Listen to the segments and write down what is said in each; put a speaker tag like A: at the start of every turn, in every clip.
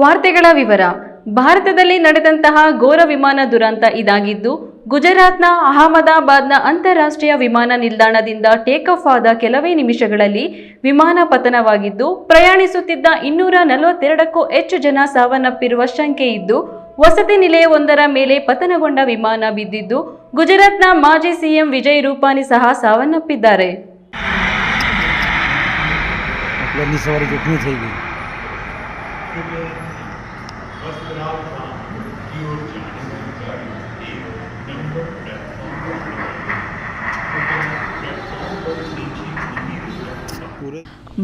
A: ವಾರ್ತೆಗಳ ವಿವರ. ಭಾರತದಲ್ಲಿ ನಡೆದಂತಹ ಘೋರ ವಿಮಾನ ದುರಂತ ಇದಾಗಿದ್ದು, ಗುಜರಾತ್ನ ಅಹಮದಾಬಾದ್ನ ಅಂತಾರಾಷ್ಟ್ರೀಯ ವಿಮಾನ ನಿಲ್ದಾಣದಿಂದ ಟೇಕ್ ಆಫ್ ಆದ ಕೆಲವೇ ನಿಮಿಷಗಳಲ್ಲಿ ವಿಮಾನ ಪತನವಾಗಿದ್ದು, ಪ್ರಯಾಣಿಸುತ್ತಿದ್ದ 242ಕ್ಕೂ ಹೆಚ್ಚು ಜನ ಸಾವನ್ನಪ್ಪಿರುವ ಶಂಕೆ ಇದ್ದು, ವಸತಿ ನಿಲಯವೊಂದರ ಮೇಲೆ ಪತನಗೊಂಡ ವಿಮಾನ ಬಿದ್ದಿದ್ದು, ಗುಜರಾತ್ನ ಮಾಜಿ ಸಿಎಂ ವಿಜಯ್ ರೂಪಾನಿ ಸಹ ಸಾವನ್ನಪ್ಪಿದ್ದಾರೆ.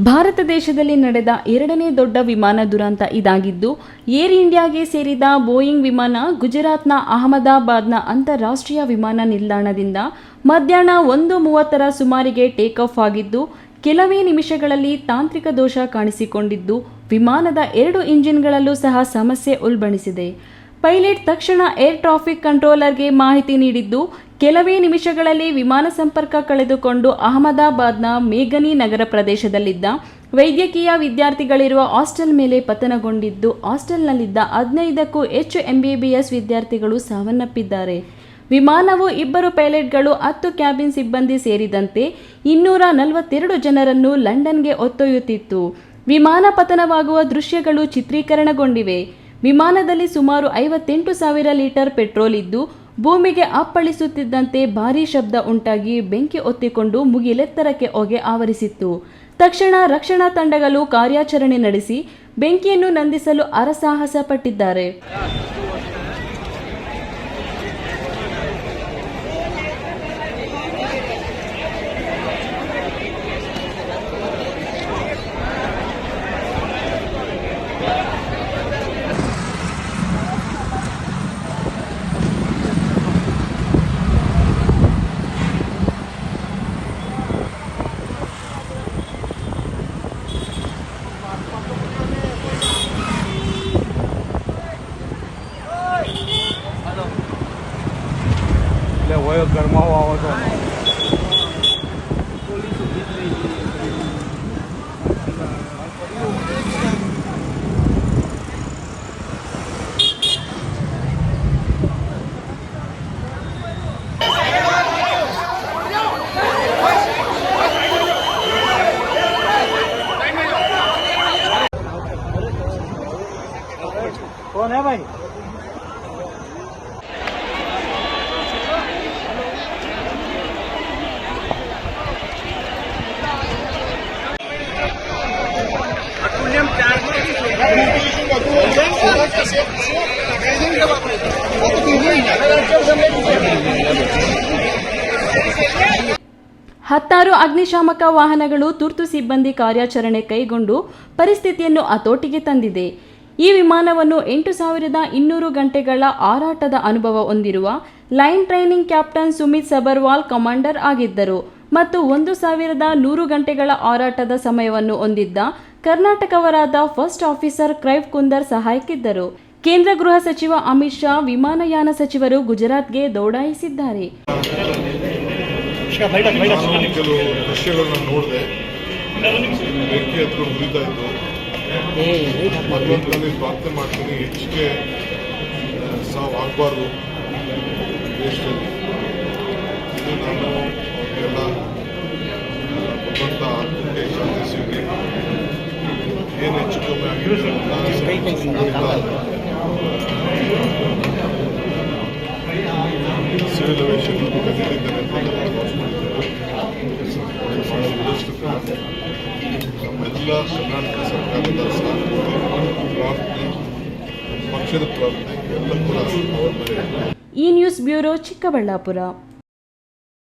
A: ಭಾರತ ದೇಶದಲ್ಲಿ ನಡೆದ ಎರಡನೇ ದೊಡ್ಡ ವಿಮಾನ ದುರಂತ ಇದಾಗಿದ್ದು, ಏರ್ ಇಂಡಿಯಾಗೆ ಸೇರಿದ ಬೋಯಿಂಗ್ ವಿಮಾನ ಗುಜರಾತ್ನ ಅಹಮದಾಬಾದ್ನ ಅಂತಾರಾಷ್ಟ್ರೀಯ ವಿಮಾನ ನಿಲ್ದಾಣದಿಂದ ಮಧ್ಯಾಹ್ನ 1:30 ಸುಮಾರಿಗೆ ಟೇಕ್ ಆಫ್ ಆಗಿದ್ದು, ಕೆಲವೇ ನಿಮಿಷಗಳಲ್ಲಿ ತಾಂತ್ರಿಕ ದೋಷ ಕಾಣಿಸಿಕೊಂಡಿದ್ದು, ವಿಮಾನದ 2 ಇಂಜಿನ್ಗಳಲ್ಲೂ ಸಹ ಸಮಸ್ಯೆ ಉಲ್ಬಣಿಸಿದೆ. ಪೈಲಟ್ ತಕ್ಷಣ ಏರ್ ಟ್ರಾಫಿಕ್ ಕಂಟ್ರೋಲರ್ಗೆ ಮಾಹಿತಿ ನೀಡಿದ್ದು, ಕೆಲವೇ ನಿಮಿಷಗಳಲ್ಲಿ ವಿಮಾನ ಸಂಪರ್ಕ ಕಳೆದುಕೊಂಡು ಅಹಮದಾಬಾದ್ನ ಮೇಘನಿ ನಗರ ಪ್ರದೇಶದಲ್ಲಿದ್ದ ವೈದ್ಯಕೀಯ ವಿದ್ಯಾರ್ಥಿಗಳಿರುವ ಹಾಸ್ಟೆಲ್ ಮೇಲೆ ಪತನಗೊಂಡಿದ್ದು, ಹಾಸ್ಟೆಲ್ನಲ್ಲಿದ್ದ 15ಕ್ಕೂ ಹೆಚ್ಚು MBBS ವಿದ್ಯಾರ್ಥಿಗಳು ಸಾವನ್ನಪ್ಪಿದ್ದಾರೆ. ವಿಮಾನವು 2 ಪೈಲಟ್ಗಳು, 10 ಕ್ಯಾಬಿನ್ ಸಿಬ್ಬಂದಿ ಸೇರಿದಂತೆ 242 ಜನರನ್ನು ಲಂಡನ್ಗೆ ಹೊತ್ತೊಯ್ಯುತ್ತಿತ್ತು. ವಿಮಾನ ಪತನವಾಗುವ ದೃಶ್ಯಗಳು ಚಿತ್ರೀಕರಣಗೊಂಡಿವೆ. ವಿಮಾನದಲ್ಲಿ ಸುಮಾರು 58,000 ಲೀಟರ್ ಪೆಟ್ರೋಲ್ ಇದ್ದು, ಭೂಮಿಗೆ ಅಪ್ಪಳಿಸುತ್ತಿದ್ದಂತೆ ಭಾರೀ ಶಬ್ದ ಉಂಟಾಗಿ ಬೆಂಕಿ ಹೊತ್ತಿಕೊಂಡು ಮುಗಿಲೆತ್ತರಕ್ಕೆ ಹೊಗೆ ಆವರಿಸಿತ್ತು. ತಕ್ಷಣ ರಕ್ಷಣಾ ತಂಡಗಳು ಕಾರ್ಯಾಚರಣೆ ನಡೆಸಿ ಬೆಂಕಿಯನ್ನು ನಂದಿಸಲು ಹರಸಾಹಸ ಪಟ್ಟಿದ್ದಾರೆ.
B: ગરમાવો આવો તો कौन है भाई?
A: ಹತ್ತಾರು ಅಗ್ನಿಶಾಮಕ ವಾಹನಗಳು ತುರ್ತು ಸಿಬ್ಬಂದಿ ಕಾರ್ಯಾಚರಣೆ ಕೈಗೊಂಡು ಪರಿಸ್ಥಿತಿಯನ್ನು ಹತೋಟಿಗೆ ತಂದಿದೆ. ಈ ವಿಮಾನವನ್ನು 8,200 ಗಂಟೆಗಳ ಹಾರಾಟದ ಅನುಭವ ಹೊಂದಿರುವ line training captain Sumit Sabharwal commander ಆಗಿದ್ದರು ಮತ್ತು 1,100 ಗಂಟೆಗಳ ಹಾರಾಟದ ಸಮಯವನ್ನು ಹೊಂದಿದ್ದ ಕರ್ನಾಟಕವರಾದ ಫಸ್ಟ್ ಆಫೀಸರ್ ಕ್ರೈವ್ ಕುಂದರ್ ಸಹಾಯಕ್ಕಿದ್ದರು. ಕೇಂದ್ರ ಗೃಹ ಸಚಿವ ಅಮಿತ್ ಶಾ, ವಿಮಾನಯಾನ ಸಚಿವರು ಗುಜರಾತ್ಗೆ ದೌಡಾಯಿಸಿದ್ದಾರೆ.
C: ಕೆಲವು ದೃಶ್ಯಗಳನ್ನ ನೋಡಿದೆ, ಬೆಂಕಿ ಹತ್ಕೊಂಡು ಉರಿತಾ ಇದ್ದು. ಭಗವಂತನಲ್ಲಿ ಪ್ರಾರ್ಥನೆ ಮಾಡ್ತೀನಿ, ಹೆಚ್ಚಿಗೆ ಸಾವು ಆಗಬಾರ್ದು ದೇಶದಲ್ಲಿ. ಇದು ನಾನು ಅವ್ರಿಗೆಲ್ಲ ಭಗವಂತ ಆತ್ಮಕ್ಕೆ ಶಾಂತಿ ಸಿಗಲಿ. ಏನು ಹೆಚ್ಚು ಕಮ್ಮಿ ಆಗಿದೆ ಸಿವಿಲ್ ಏವಿಯೇಷನ್ ಕಲಿತಿದ್ದೇನೆ. ನಮ್ಮೆಲ್ಲ ಕರ್ನಾಟಕ ಸರ್ಕಾರದ ಸಾಥ್, ಪ್ರಾರ್ಥನೆ, ಪಕ್ಷದ ಪ್ರಾರ್ಥನೆ ಎಲ್ಲ ಕೂಡ ಅವರ ಮೇಲೆ.
A: ಈ ನ್ಯೂಸ್ ಬ್ಯೂರೋ, ಚಿಕ್ಕಬಳ್ಳಾಪುರ.